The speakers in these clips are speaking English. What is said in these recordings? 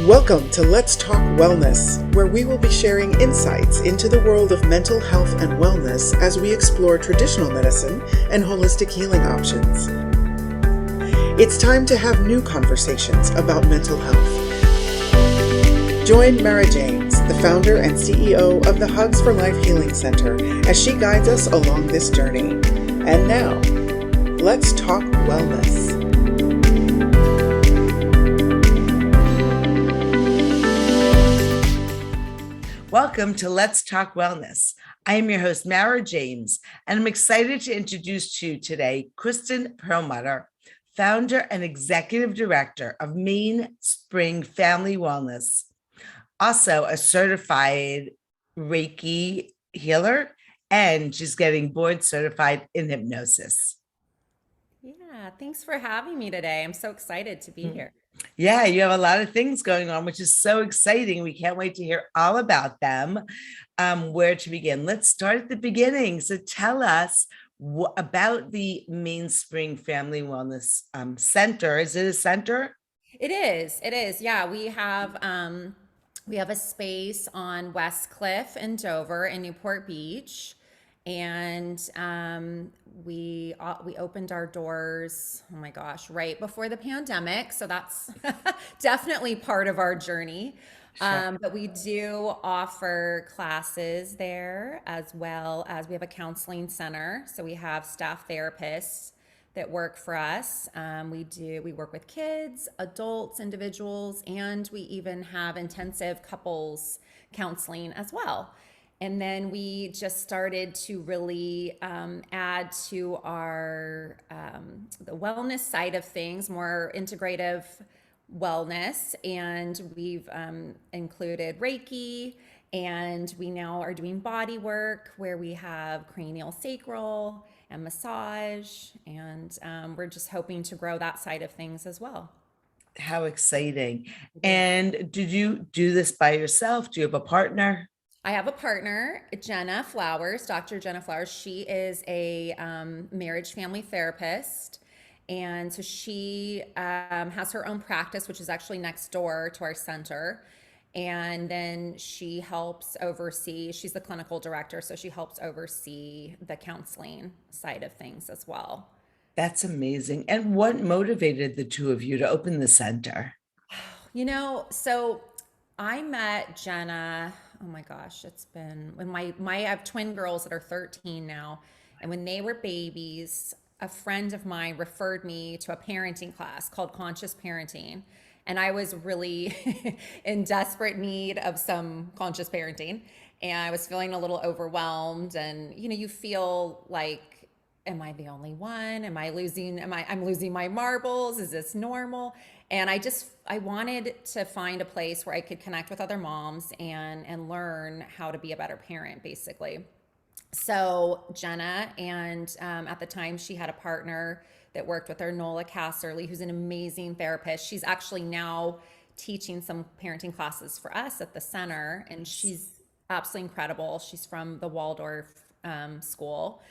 Welcome to Let's Talk Wellness, where we will be sharing insights into the world of mental health and wellness as we explore traditional medicine and holistic healing options. It's time to have new conversations about mental health. Join Mara James, the founder and CEO of the Hugs for Life Healing Center, as she guides us along this journey. And now, let's talk wellness. Welcome to Let's Talk Wellness. I am your host, Mara James, and I'm excited to introduce to you today Kristen Perlmutter, founder and executive director of Mainspring Family Wellness, also a certified Reiki healer, and she's getting board certified in hypnosis. Yeah, thanks for having me today. I'm so excited to be here. Yeah, you have a lot of things going on, which is so exciting. We can't wait to hear all about them. Where to begin? Let's start at the beginning. So tell us about the Mainspring Family Wellness Center. Is it a center? It is. It is. Yeah, we have a space on West Cliff in Dover in Newport Beach, and we opened our doors. Oh my gosh, right before the pandemic. So that's definitely part of our journey. Sure. But we do offer classes there as well as we have a counseling center. So we have staff therapists that work for us. We work with kids, adults, individuals, and we even have intensive couples counseling as well. And then we just started to really add to our the wellness side of things, more integrative wellness, and we've included Reiki, and we now are doing body work where we have cranial sacral and massage, and we're just hoping to grow that side of things as well. How exciting. It is. And did you do this by yourself? Do you have a partner? I have a partner, Jenna Flowers, Dr. Jenna Flowers. She is a marriage family therapist. And so she has her own practice, which is actually next door to our center. And then she helps oversee, she's the clinical director, so she helps oversee the counseling side of things as well. That's amazing. And what motivated the two of you to open the center? So I met Jenna, oh my gosh, it's been when I have twin girls that are 13 now, and when they were babies, a friend of mine referred me to a parenting class called Conscious Parenting, and I was really in desperate need of some conscious parenting, and I was feeling a little overwhelmed, and you feel like, am I the only one? I'm losing my marbles? Is this normal? And I wanted to find a place where I could connect with other moms and learn how to be a better parent, basically. So Jenna, and at the time she had a partner that worked with her, Nola Casserly, who's an amazing therapist. She's actually now teaching some parenting classes for us at the center, and she's absolutely incredible. She's from the Waldorf school,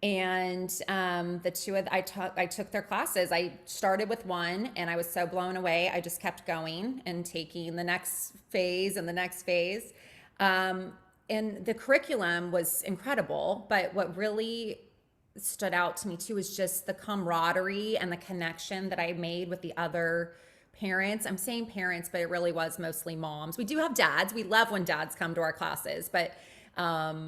and I took their classes. I started with one, and I was so blown away. I just kept going and taking the next phase and the next phase. And the curriculum was incredible, but what really stood out to me too is just the camaraderie and the connection that I made with the other parents. I'm saying parents, but it really was mostly moms. We do have dads. We love when dads come to our classes, but back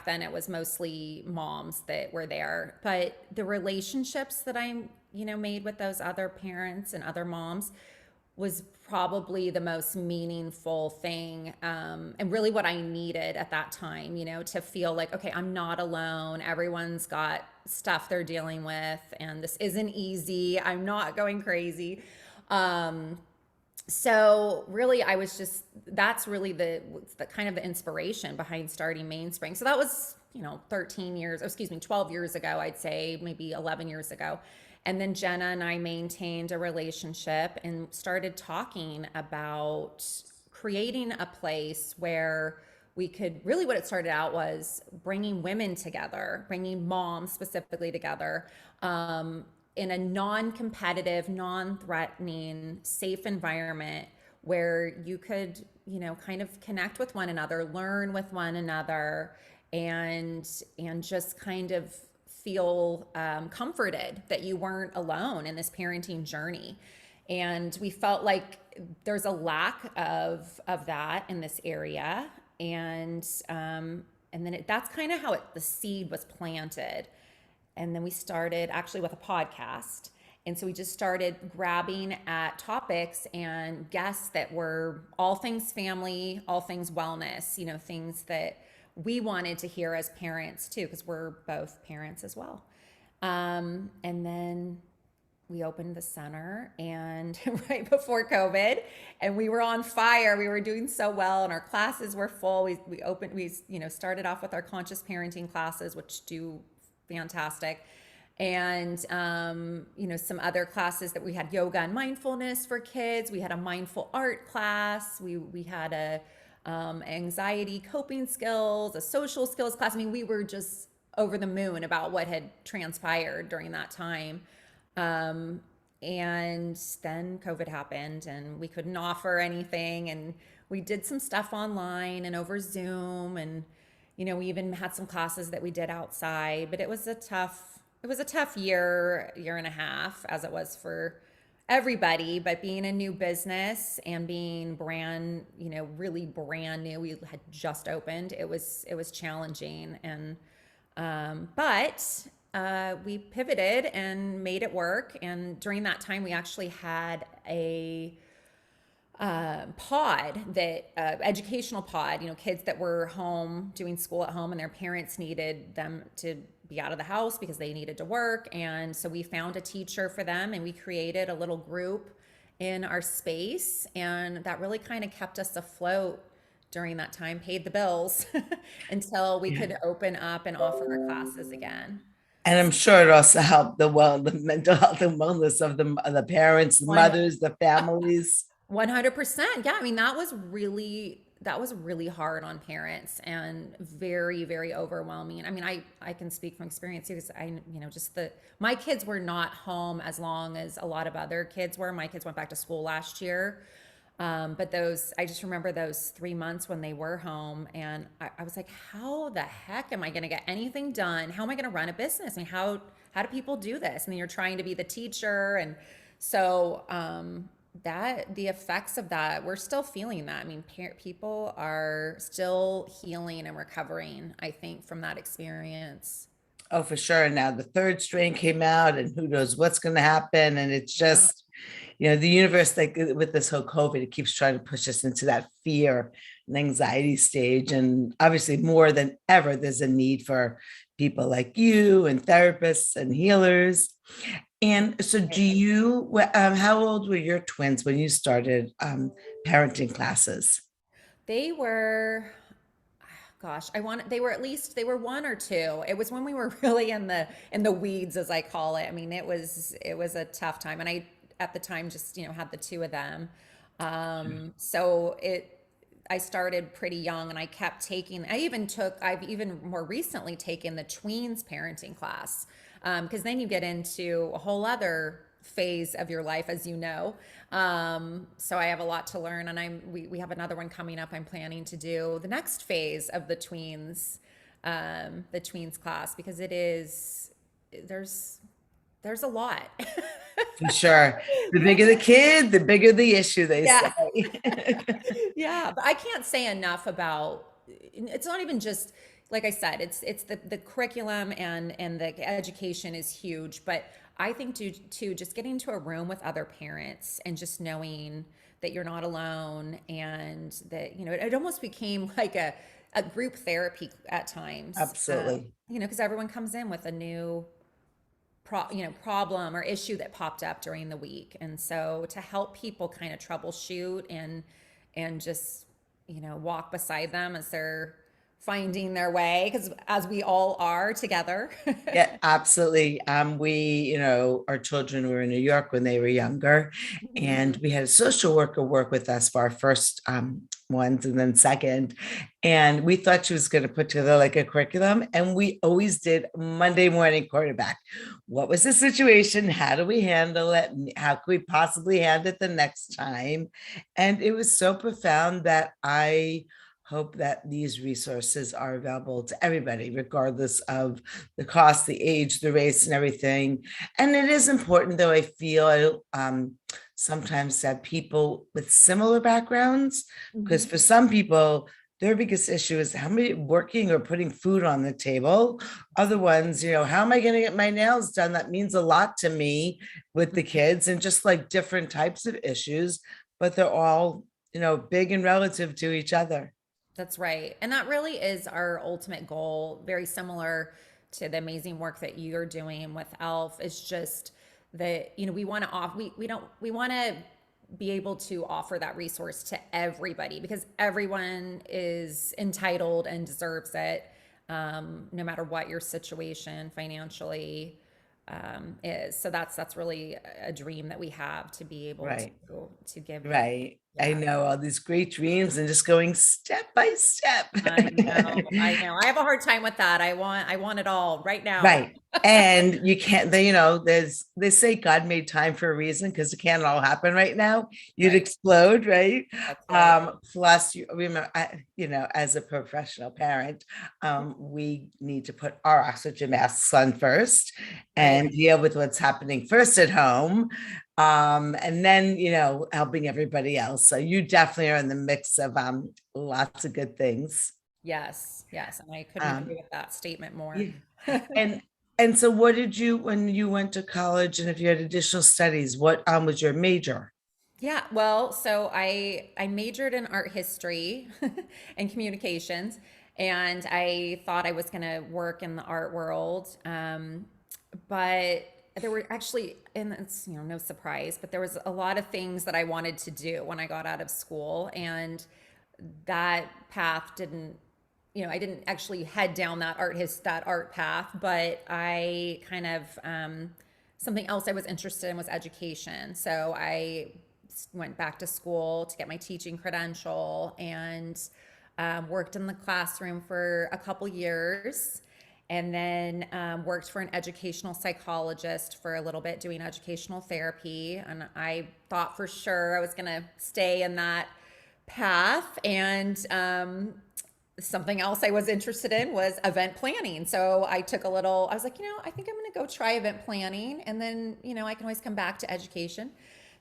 then it was mostly moms that were there. But the relationships that I made with those other parents and other moms was probably the most meaningful thing, and really what I needed at that time, to feel like, okay, I'm not alone. Everyone's got stuff they're dealing with, and this isn't easy. I'm not going crazy. So really, that's really the kind of the inspiration behind starting Mainspring. So that was, 13 years, excuse me, 12 years ago, I'd say, maybe 11 years ago. And then Jenna and I maintained a relationship and started talking about creating a place where we could really, what it started out was bringing women together, bringing moms specifically together, in a non-competitive, non-threatening, safe environment where you could, kind of connect with one another, learn with one another, and just kind of feel comforted that you weren't alone in this parenting journey. And we felt like there's a lack of that in this area, and then that's kind of how the seed was planted. And then we started actually with a podcast. And so we just started grabbing at topics and guests that were all things family, all things wellness, things that we wanted to hear as parents too, because we're both parents as well. And then we opened the center and right before COVID, and we were on fire. We were doing so well and our classes were full. We started off with our conscious parenting classes, which do fantastic. And, some other classes that we had yoga and mindfulness for kids. We had a mindful art class. We had a anxiety coping skills, a social skills class. I mean, we were just over the moon about what had transpired during that time. And then COVID happened and we couldn't offer anything. And we did some stuff online and over Zoom. And, we even had some classes that we did outside, but it was a tough year and a half, as it was for everybody. But being a new business and being really brand new, we had just opened. It was challenging, and but we pivoted and made it work. And during that time, we actually had a pod, that educational pod, kids that were home doing school at home and their parents needed them to be out of the house because they needed to work. And so we found a teacher for them and we created a little group in our space, and that really kind of kept us afloat during that time, paid the bills until we could open up and offer our classes again. And I'm sure it also helped the mental health and wellness of the parents, the One mothers, the families. 100%. Yeah. I mean, that was really hard on parents and very, very overwhelming. I mean, I can speak from experience too, because my kids were not home as long as a lot of other kids were. My kids went back to school last year. But I just remember those 3 months when they were home, and I was like, how the heck am I going to get anything done? How am I going to run a business? I mean, how do people do this? And then you're trying to be the teacher. And so, the effects of that, we're still feeling that. I mean, people are still healing and recovering, I think, from that experience. Oh, for sure. Now the third strain came out and who knows what's going to happen. And it's just, the universe, like with this whole COVID, it keeps trying to push us into that fear and anxiety stage. And obviously more than ever, there's a need for people like you and therapists and healers. And so how old were your twins when you started parenting classes? They were, they were 1 or 2. It was when we were really in the weeds, as I call it. I mean, it was a tough time. And I, at the time, just, had the 2 of them. I started pretty young, and I kept taking, I've even more recently taken the tweens parenting class. Because then you get into a whole other phase of your life, as you know. So I have a lot to learn, and we have another one coming up. I'm planning to do the next phase of the tweens class, because there's a lot. For sure. The bigger the kid, the bigger the issue, they say. Yeah, but I can't say enough about, it's not even just, like I said, it's the curriculum and the education is huge, but I think too, just getting into a room with other parents and just knowing that you're not alone, and that, it almost became like a group therapy at times. Absolutely. Because everyone comes in with a new problem or issue that popped up during the week. And so to help people kind of troubleshoot and just, walk beside them as they're finding their way, because as we all are together. Yeah, absolutely. Our children were in New York when they were younger, and we had a social worker work with us for our first ones and then second. And we thought she was going to put together like a curriculum. And we always did Monday morning quarterback. What was the situation? How do we handle it? How could we possibly handle it the next time? And it was so profound that I hope that these resources are available to everybody, regardless of the cost, the age, the race, and everything. And it is important, though, I feel sometimes that people with similar backgrounds, because for some people, their biggest issue is how many working or putting food on the table. Other ones, how am I going to get my nails done? That means a lot to me with the kids, and just like different types of issues, but they're all, big and relative to each other. That's right. And that really is our ultimate goal, very similar to the amazing work that you're doing with ELF. Is just that, we want to we want to be able to offer that resource to everybody, because everyone is entitled and deserves it, no matter what your situation financially is. So that's really a dream that we have, to be able Right. to give. Right. I Yeah. know all these great dreams and just going step by step. I know. I have a hard time with that. I want it all right now. Right. And you can't, they say God made time for a reason, because it can't all happen right now. You'd Right. explode, right? That's right. Plus, you remember, as a professional parent, we need to put our oxygen masks on first and deal with what's happening first at home. And then, helping everybody else. So you definitely are in the mix of lots of good things. Yes. And I couldn't agree with that statement more. Yeah. And so what did you, when you went to college, and if you had additional studies, what was your major? Yeah, well, so I majored in art history and communications, and I thought I was going to work in the art world. But there were actually, and it's, no surprise, but there was a lot of things that I wanted to do when I got out of school, and that path didn't, I didn't actually head down that art path, but I kind of, something else I was interested in was education. So I went back to school to get my teaching credential, and worked in the classroom for a couple years, and then worked for an educational psychologist for a little bit, doing educational therapy. And I thought for sure I was going to stay in that path. And something else I was interested in was event planning. So I was like, I think I'm going to go try event planning, and then, I can always come back to education.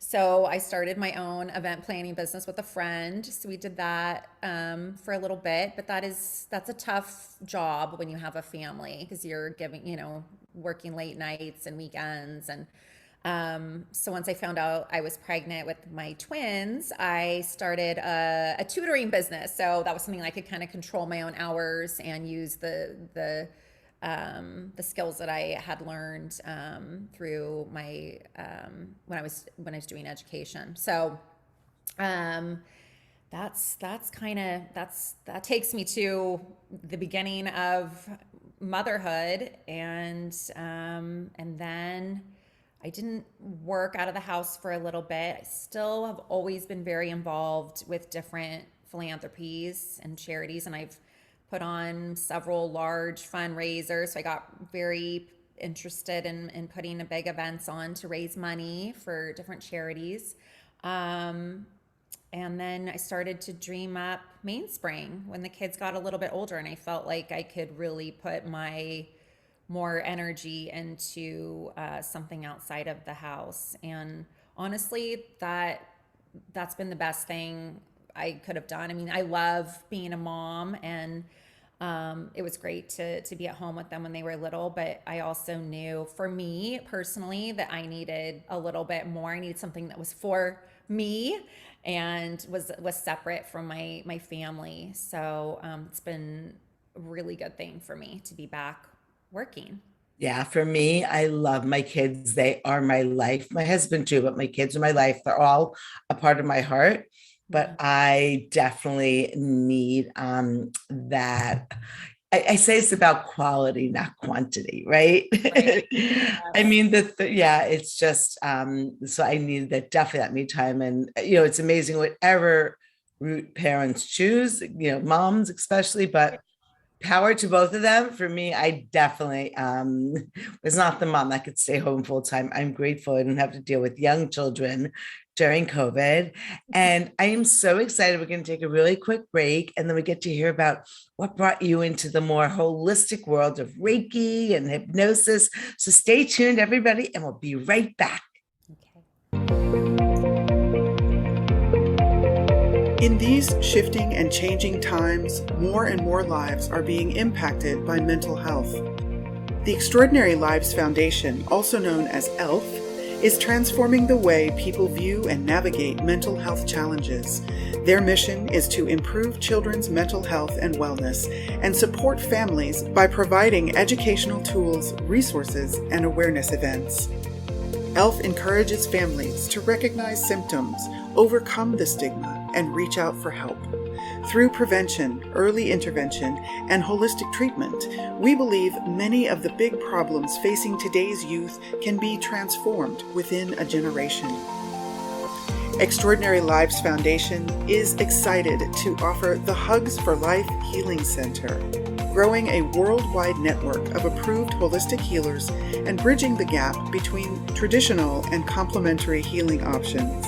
So I started my own event planning business with a friend. So we did that for a little bit, but that's a tough job when you have a family, because you're working late nights and weekends. And so once I found out I was pregnant with my twins, I started a tutoring business. So that was something I could kind of control my own hours and use the skills that I had learned through my when I was doing education. So that takes me to the beginning of motherhood, and then I didn't work out of the house for a little bit. I still have always been very involved with different philanthropies and charities, and I've put on several large fundraisers. So I got very interested in putting big events on to raise money for different charities. And then I started to dream up Mainspring when the kids got a little bit older, and I felt like I could really put my more energy into something outside of the house. And honestly, that's been the best thing I could have done. I mean, I love being a mom, and it was great to be at home with them when they were little, but I also knew, for me personally, that I needed a little bit more. I needed something that was for me and was separate from my family. So it's been a really good thing for me to be back working. Yeah, for me, I love my kids. They are my life. My husband too, but my kids are my life. They're all a part of my heart. But I definitely need that. I say it's about quality, not quantity, right? Right. I mean, yeah, it's just so I need that, definitely that me time. And it's amazing, whatever route parents choose, moms especially, but power to both of them. For me, I definitely was not the mom that could stay home full time. I'm grateful I didn't have to deal with young children during COVID. And I am so excited. We're going to take a really quick break and then we get to hear about what brought you into the more holistic world of Reiki and hypnosis. So stay tuned, everybody, and we'll be right back. In these shifting and changing times, more and more lives are being impacted by mental health. The Extraordinary Lives Foundation, also known as ELF, is transforming the way people view and navigate mental health challenges. Their mission is to improve children's mental health and wellness and support families by providing educational tools, resources, and awareness events. ELF encourages families to recognize symptoms, overcome the stigma, and reach out for help. Through prevention, early intervention, and holistic treatment, we believe many of the big problems facing today's youth can be transformed within a generation. Extraordinary Lives Foundation is excited to offer the Hugs for Life Healing Center, growing a worldwide network of approved holistic healers and bridging the gap between traditional and complementary healing options.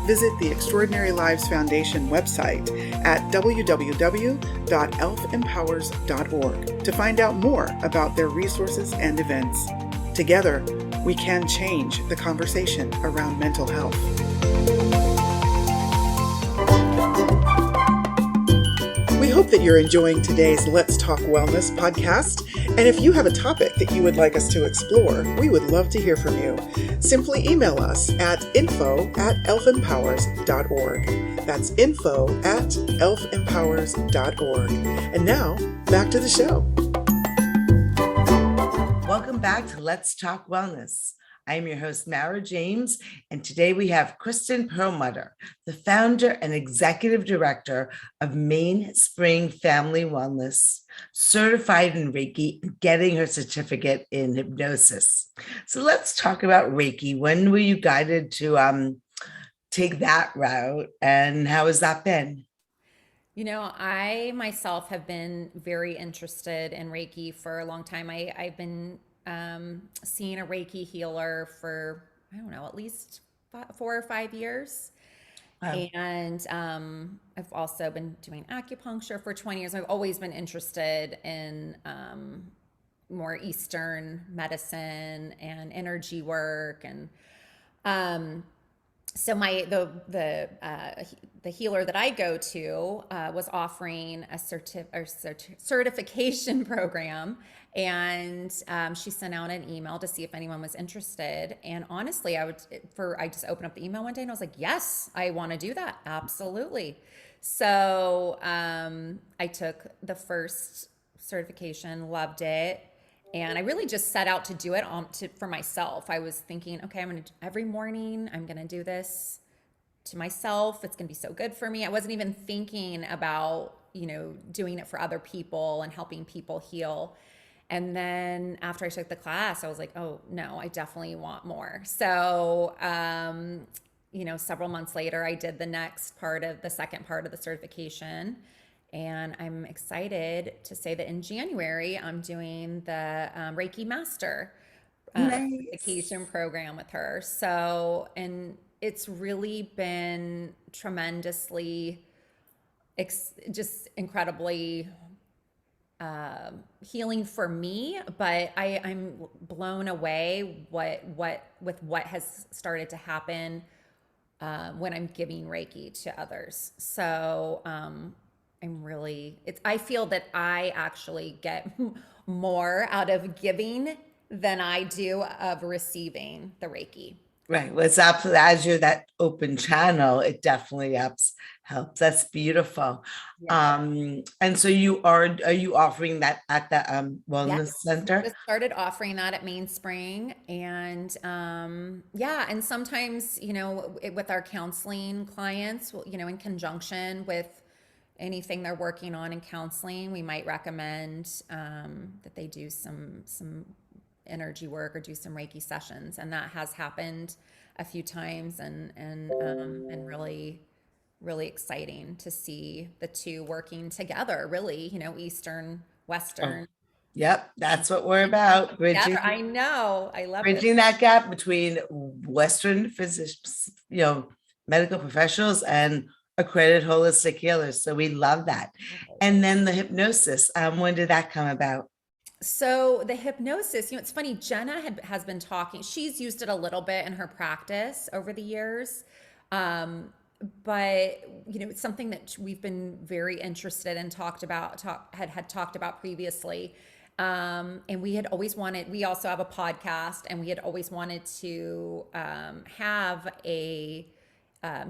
Visit the Extraordinary Lives Foundation website at www.elfempowers.org to find out more about their resources and events. Together, we can change the conversation around mental health. We hope that you're enjoying today's Let's Talk Wellness podcast. And if you have a topic that you would like us to explore, we would love to hear from you. Simply email us at info@elfempowers.org. That's info@elfempowers.org. And now, back to the show. Welcome back to Let's Talk Wellness. I'm your host, Mara James, and today we have Kristen Perlmutter, the founder and executive director of Mainspring Family Wellness, certified in Reiki, getting her certificate in hypnosis. So let's talk about Reiki. When were you guided to take that route, and how has that been? I myself have been very interested in Reiki for a long time. I've been seeing a Reiki healer for, I don't know, at least 4 or 5 years. Wow. And I've also been doing acupuncture for 20 years. I've always been interested in more Eastern medicine and energy work. And so the healer that I go to was offering a certification program, and she sent out an email to see if anyone was interested. And honestly, I just opened up the email one day and I was like, yes, I want to do that, absolutely. So I took the first certification, loved it. And I really just set out to do it for myself. I was thinking, okay, every morning I'm going to do this to myself. It's going to be so good for me. I wasn't even thinking about, doing it for other people and helping people heal. And then after I took the class, I was like, oh no, I definitely want more. So, several months later, I did the second part of the certification. And I'm excited to say that in January, I'm doing the Reiki Master certification program with her. So, and it's really been tremendously, just incredibly healing for me. But I'm blown away with what has started to happen when I'm giving Reiki to others. So, I feel that I actually get more out of giving than I do of receiving the Reiki. Right. Well, it's absolutely, as you're that open channel, it definitely helps. That's beautiful. Yeah. And so are you offering that at the wellness Yes. center? Just started offering that at Mainspring. And and sometimes, with our counseling clients, in conjunction with anything they're working on in counseling, we might recommend that they do some energy work or do some Reiki sessions, and that has happened a few times, and really really exciting to see the two working together, really, Eastern, Oh, Western, yep, that's what we're and coming about, together. I know. I love this. bridging that gap between Western physicians, medical professionals and accredited holistic healers. So we love that. And then the hypnosis, when did that come about? So the hypnosis, it's funny, Jenna has been talking, she's used it a little bit in her practice over the years. Um, but it's something that we've been very interested in, had talked about previously. And we had always wanted, we also have a podcast, and we had always wanted to have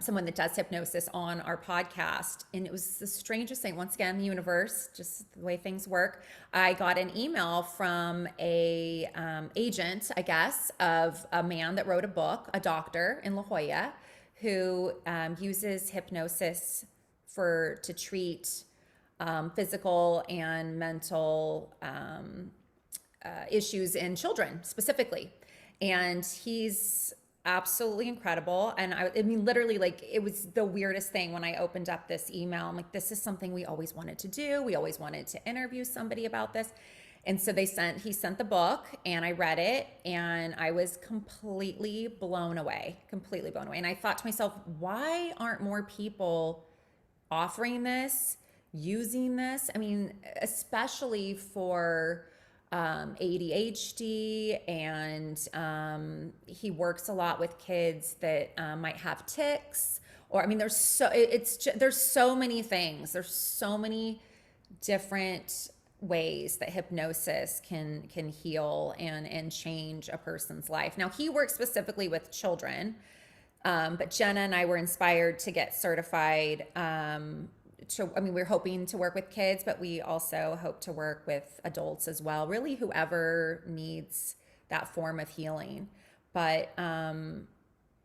someone that does hypnosis on our podcast. And it was the strangest thing. Once again, the universe, just the way things work. I got an email from a agent, I guess, of a man that wrote a book, a doctor in La Jolla, who uses hypnosis to treat physical and mental issues in children specifically. And he's absolutely incredible. And I mean, literally, like, it was the weirdest thing when I opened up this email. I'm like, this is something we always wanted to do. We always wanted to interview somebody about this. And so he sent the book, and I read it, and I was completely blown away. And I thought to myself, why aren't more people offering this, using this? I mean, especially for ADHD, and he works a lot with kids that might have tics, or I mean, there's so many things. There's so many different ways that hypnosis can heal and change a person's life. Now, he works specifically with children, but Jenna and I were inspired to get certified. We're hoping to work with kids, but we also hope to work with adults as well, really whoever needs that form of healing. But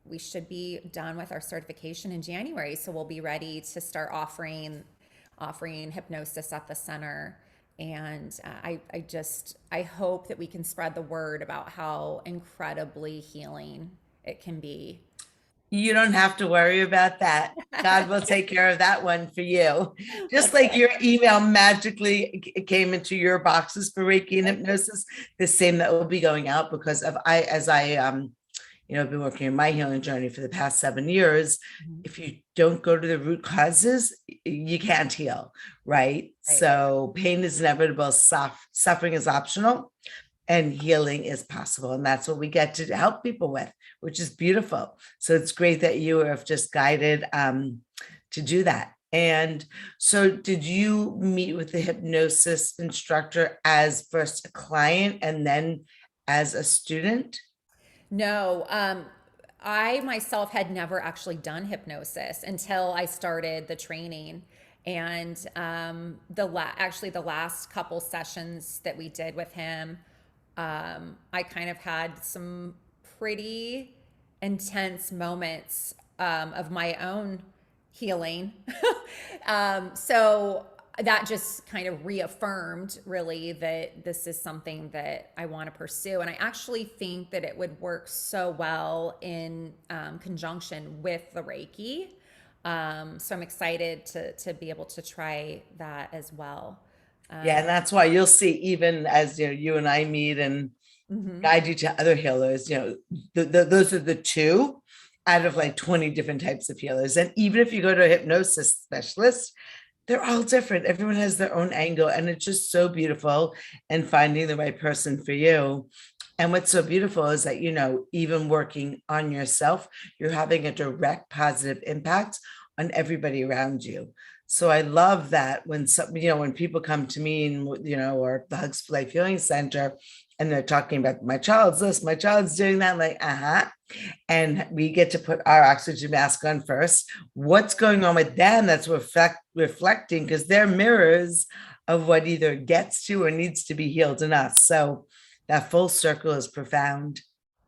we should be done with our certification in January, so we'll be ready to start offering hypnosis at the center. And I hope that we can spread the word about how incredibly healing it can be. You don't have to worry about that. God will take care of that one for you. Just like your email magically came into your boxes for Reiki and hypnosis, the same that will be going out, because as I been working on my healing journey for the past 7 years. If you don't go to the root causes, you can't heal, right? So pain is inevitable, suffering is optional, and healing is possible. And that's what we get to help people with, which is beautiful. So it's great that you have just guided to do that. And so did you meet with the hypnosis instructor as first a client and then as a student? No, I myself had never actually done hypnosis until I started the training. And actually the last couple sessions that we did with him, I kind of had some pretty intense moments of my own healing. So that just kind of reaffirmed really that this is something that I want to pursue. And I actually think that it would work so well in conjunction with the Reiki. So I'm excited to be able to try that as well. Yeah, and that's why you'll see, even as you and I meet and guide you to other healers, those are the two out of like 20 different types of healers. And even if you go to a hypnosis specialist, they're all different. Everyone has their own angle, and it's just so beautiful, and finding the right person for you. And what's so beautiful is that, even working on yourself, you're having a direct positive impact on everybody around you. So I love that when when people come to me and, or the Hugs for Life Healing Center, and they're talking about my child's this, my child's doing that, I'm like, and we get to put our oxygen mask on first. What's going on with them that's reflecting, because they're mirrors of what either gets to or needs to be healed in us. So that full circle is profound.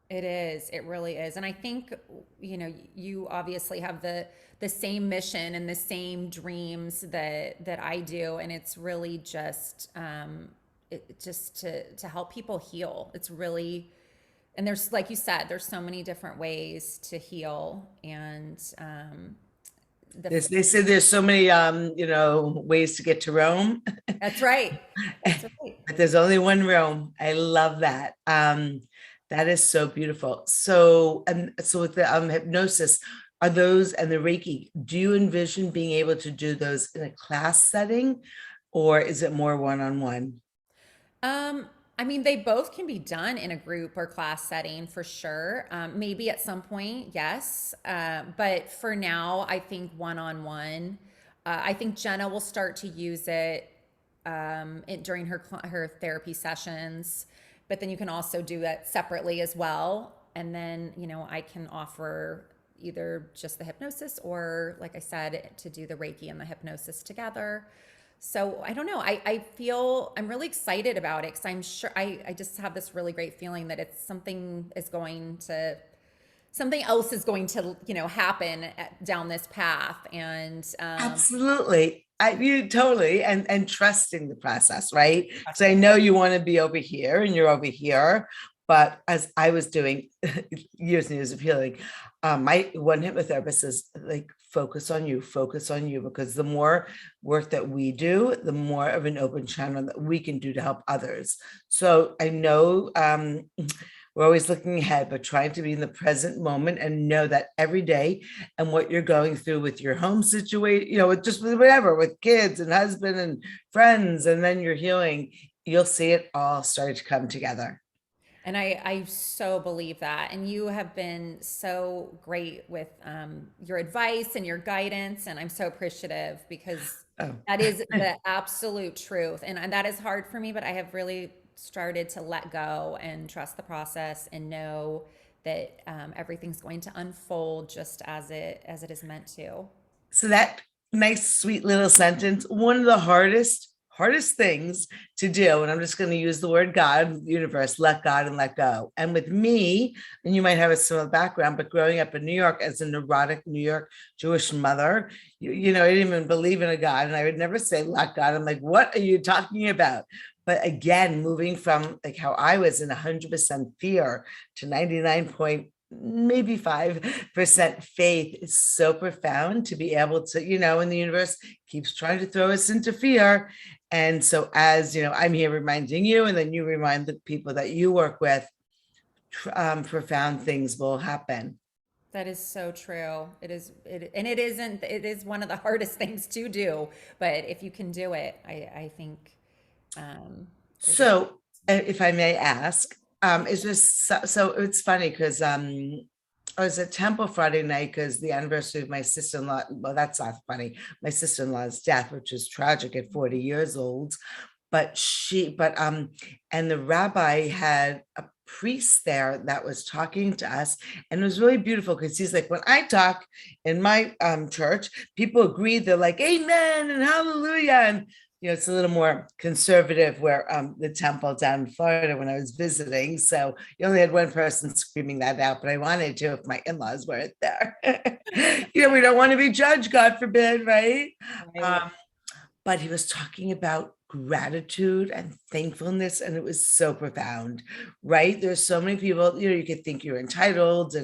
It is. It really is. And I think, you obviously have the same mission and the same dreams that I do. And it's really just, to help people heal. It's really, and there's, like you said, there's so many different ways to heal. And the They say there's so many, ways to get to Rome, That's right. That's right. but there's only one Rome. I love that. That is so beautiful. So, and so with the hypnosis, are those and the Reiki, do you envision being able to do those in a class setting, or is it more one-on-one? Um, I mean, they both can be done in a group or class setting for sure. Maybe at some point, yes. But for now, I think one on one. I think Jenna will start to use it, during her therapy sessions. But then you can also do it separately as well. And then I can offer either just the hypnosis or, like I said, to do the Reiki and the hypnosis together. So I don't know. I feel I'm really excited about it because I'm sure I just have this really great feeling that something else is going to happen down this path. And Absolutely. You totally, and trusting the process, right? Because I know you want to be over here and you're over here, but as I was doing years and years of healing, my one hypnotherapist says, like, focus on you, because the more work that we do, the more of an open channel that we can do to help others. So I know, we're always looking ahead, but trying to be in the present moment and know that every day and what you're going through with your home situation, with just whatever, with kids and husband and friends, and then you're healing, you'll see it all start to come together. And I so believe that. And you have been so great with your advice and your guidance. And I'm so appreciative because Oh, that is the absolute truth. And that is hard for me, but I have really started to let go and trust the process and know that everything's going to unfold just as it is meant to. so that nice, sweet little sentence, one of the hardest things to do, and I'm just going to use the word God, the universe, let God and let go. And with me, and you might have a similar background, but growing up in New York as a neurotic New York Jewish mother, I didn't even believe in a God, and I would never say let God. I'm like, what are you talking about? But again, moving from like how I was in 100% fear to 99 point maybe 5% faith is so profound to be able to, and the universe keeps trying to throw us into fear. And so as I'm here reminding you, and then you remind the people that you work with, profound things will happen. That is so true. It is one of the hardest things to do, but if you can do it, I think, So if I may ask, is this so it's funny because I was at Temple Friday night because the anniversary of my sister-in-law, well, that's not funny, my sister-in-law's death, which was tragic at 40 years old. And the rabbi had a priest there that was talking to us, and it was really beautiful because he's like, when I talk in my church, people agree, they're like, amen and hallelujah. And it's a little more conservative where the temple down in Florida when I was visiting. So you only had one person screaming that out, but I wanted to if my in-laws weren't there. We don't want to be judged, God forbid, right? right. But he was talking about gratitude and thankfulness, and it was so profound, right? There's so many people, you could think you're entitled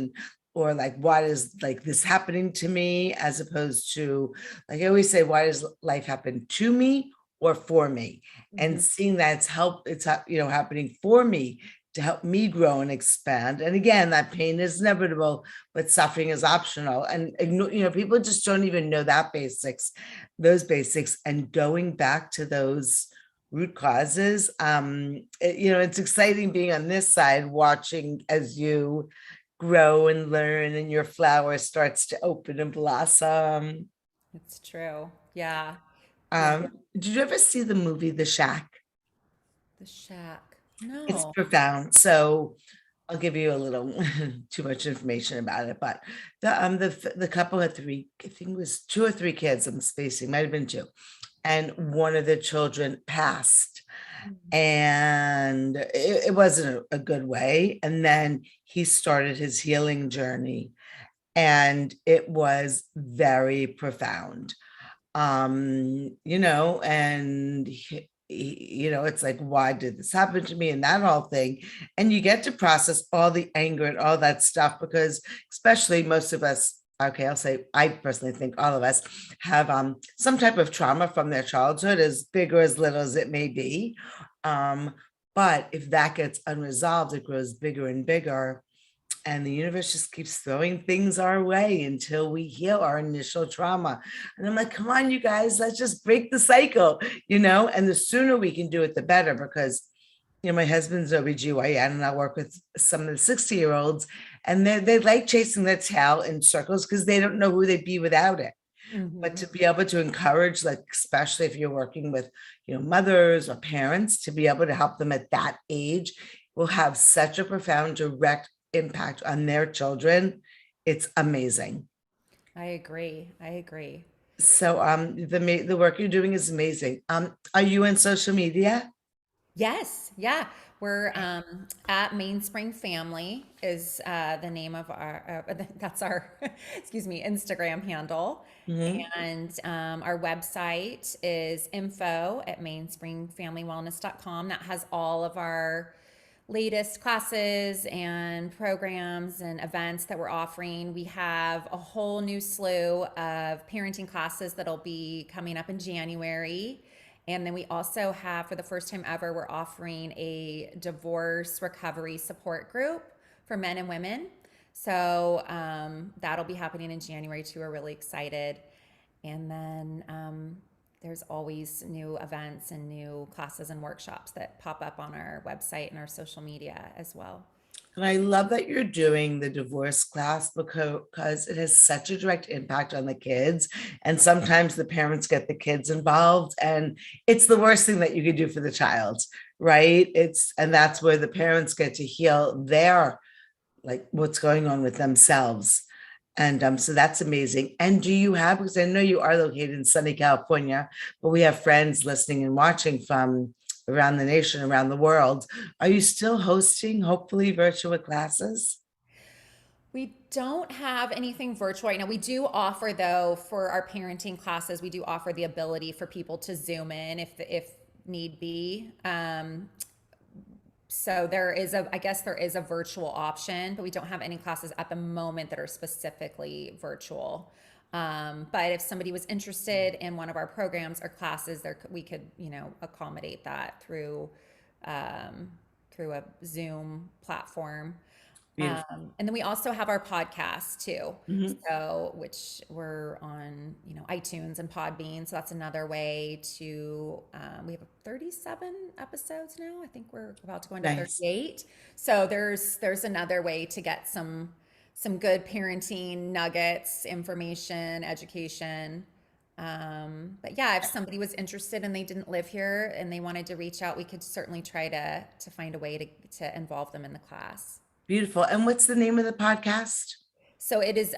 or like, why is like this happening to me, as opposed to, like I always say, why does life happen to me or for me? And seeing that it's happening for me to help me grow and expand. And again, that pain is inevitable, but suffering is optional. And people just don't even know those basics, and going back to those root causes. It's exciting being on this side, watching as you grow and learn and your flower starts to open and blossom. It's true. Yeah. Yeah. Did you ever see the movie The Shack? The shack. It's No. profound. So I'll give you a little too much information about it, but the couple had three, I think it was two or three kids. I'm spacing, might have been two, and one of the children passed, and it wasn't a good way. And then he started his healing journey, and it was very profound. And it's like, why did this happen to me, and that whole thing. And you get to process all the anger and all that stuff, because especially most of us okay, I'll say, I personally think all of us have some type of trauma from their childhood, as big or as little as it may be. Um, but if that gets unresolved, it grows bigger and bigger. And the universe just keeps throwing things our way until we heal our initial trauma. And I'm like, come on, you guys, let's just break the cycle, and the sooner we can do it, the better, because my husband's OBGYN and I work with some of the 60-year-olds, and they like chasing their tail in circles because they don't know who they'd be without it. But Mm-hmm. to be able to encourage, like, especially if you're working with, mothers or parents, to be able to help them at that age will have such a profound direct impact on their children. It's amazing. I agree. I agree. So the work you're doing is amazing. Are you in social media? Yes, yeah. We're at Mainspring Family is the name of that's our, excuse me, Instagram handle. Mhm. And our website is info@mainspringfamilywellness.com. That has all of our latest classes and programs and events that we're offering. We have a whole new slew of parenting classes that'll be coming up in January. And then we also have, for the first time ever, we're offering a divorce recovery support group for men and women. So that'll be happening in January too. We're really excited. And then there's always new events and new classes and workshops that pop up on our website and our social media as well. And I love that you're doing the divorce class because it has such a direct impact on the kids. And sometimes the parents get the kids involved, and it's the worst thing that you could do for the child, right? And that's where the parents get to heal their, like, what's going on with themselves. And so that's amazing. And do you have, because I know you are located in sunny California, but we have friends listening and watching from around the nation, around the world. Are you still hosting, hopefully, virtual classes? We don't have anything virtual right now. We do offer, though, for our parenting classes, we do offer the ability for people to Zoom in if need be. So I guess there is a virtual option, but we don't have any classes at the moment that are specifically virtual. But if somebody was interested in one of our programs or classes, we could, accommodate that through a Zoom platform. Beautiful. And then we also have our podcast too. Mhm. So, which we're on, iTunes and Podbean. So that's another way to, we have 37 episodes now. I think we're about to go into Nice. 38. So there's another way to get some good parenting nuggets, information, education. But yeah, if somebody was interested and they didn't live here and they wanted to reach out, we could certainly try to find a way to involve them in the class. Beautiful. And what's the name of the podcast? So it is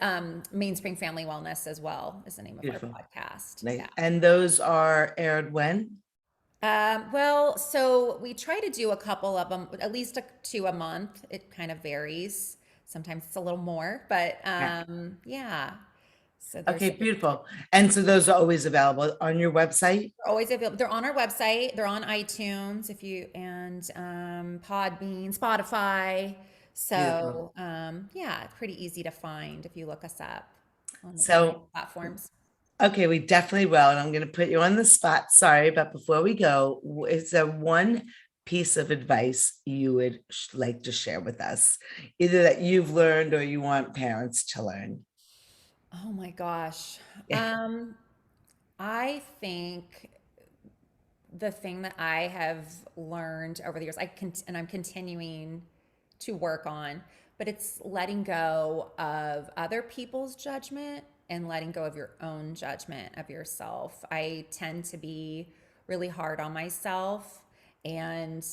Mainspring Family Wellness as well is the name of our Beautiful. podcast. Nice. Yeah. And those are aired when? Well, so we try to do a couple of them, at least two a month. It kind of varies. Sometimes it's a little more, but Yeah. yeah. So Okay, beautiful. And so those are always available on your website? they're always available. They're on our website. They're on iTunes and Podbean, Spotify. Beautiful. So yeah, pretty easy to find if you look us up on any So, platforms. okay, we definitely will. And I'm going to put you on the spot. Sorry, but before we go, is there one piece of advice you would like to share with us, either that you've learned or you want parents to learn? Oh my gosh. Yeah. I think the thing that I have learned over the years, and I'm continuing to work on, but it's letting go of other people's judgment and letting go of your own judgment of yourself. I tend to be really hard on myself and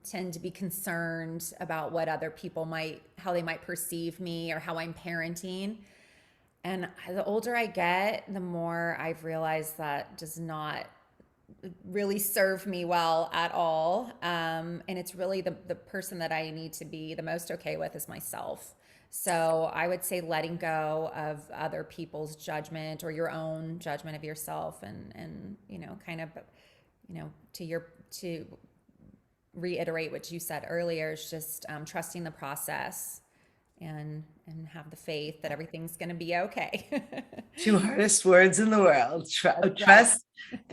tend to be concerned about what other people how they might perceive me or how I'm parenting. And the older I get, the more I've realized that does not really serve me well at all. And it's really the person that I need to be the most okay with is myself. So I would say letting go of other people's judgment or your own judgment of yourself and kind of, to reiterate what you said earlier is just trusting the process and have the faith that everything's going to be okay. Two hardest words in the world: Right. trust,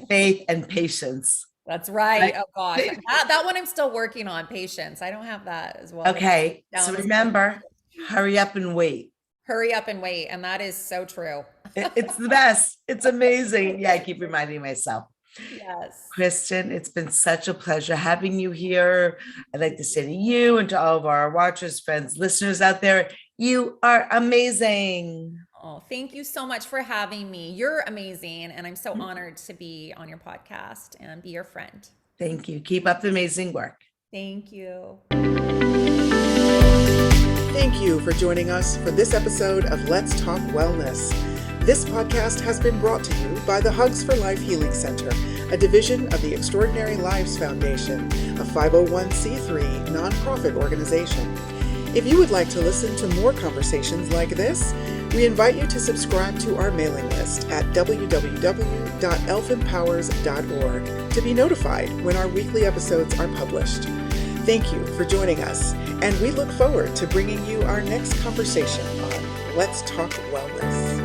faith, and patience. That's right. Right. Oh gosh, that one I'm still working on. Patience. I don't have that as well. Okay, so Down. remember, hurry up and wait. Hurry up and wait, and that is so true. It's the best. It's amazing. Yeah, I keep reminding myself. Yes. Kristen, it's been such a pleasure having you here. I'd like to say to you and to all of our watchers, friends, listeners out there, you are amazing. Oh, thank you so much for having me. You're amazing, and I'm so honored to be on your podcast and be your friend. Thank you. Keep up the amazing work. Thank you. Thank you for joining us for this episode of Let's Talk Wellness. This podcast has been brought to you by the Hugs for Life Healing Center, a division of the Extraordinary Lives Foundation, a 501c3 nonprofit organization. If you would like to listen to more conversations like this, we invite you to subscribe to our mailing list at www.elfempowers.org to be notified when our weekly episodes are published. Thank you for joining us, and we look forward to bringing you our next conversation on Let's Talk Wellness.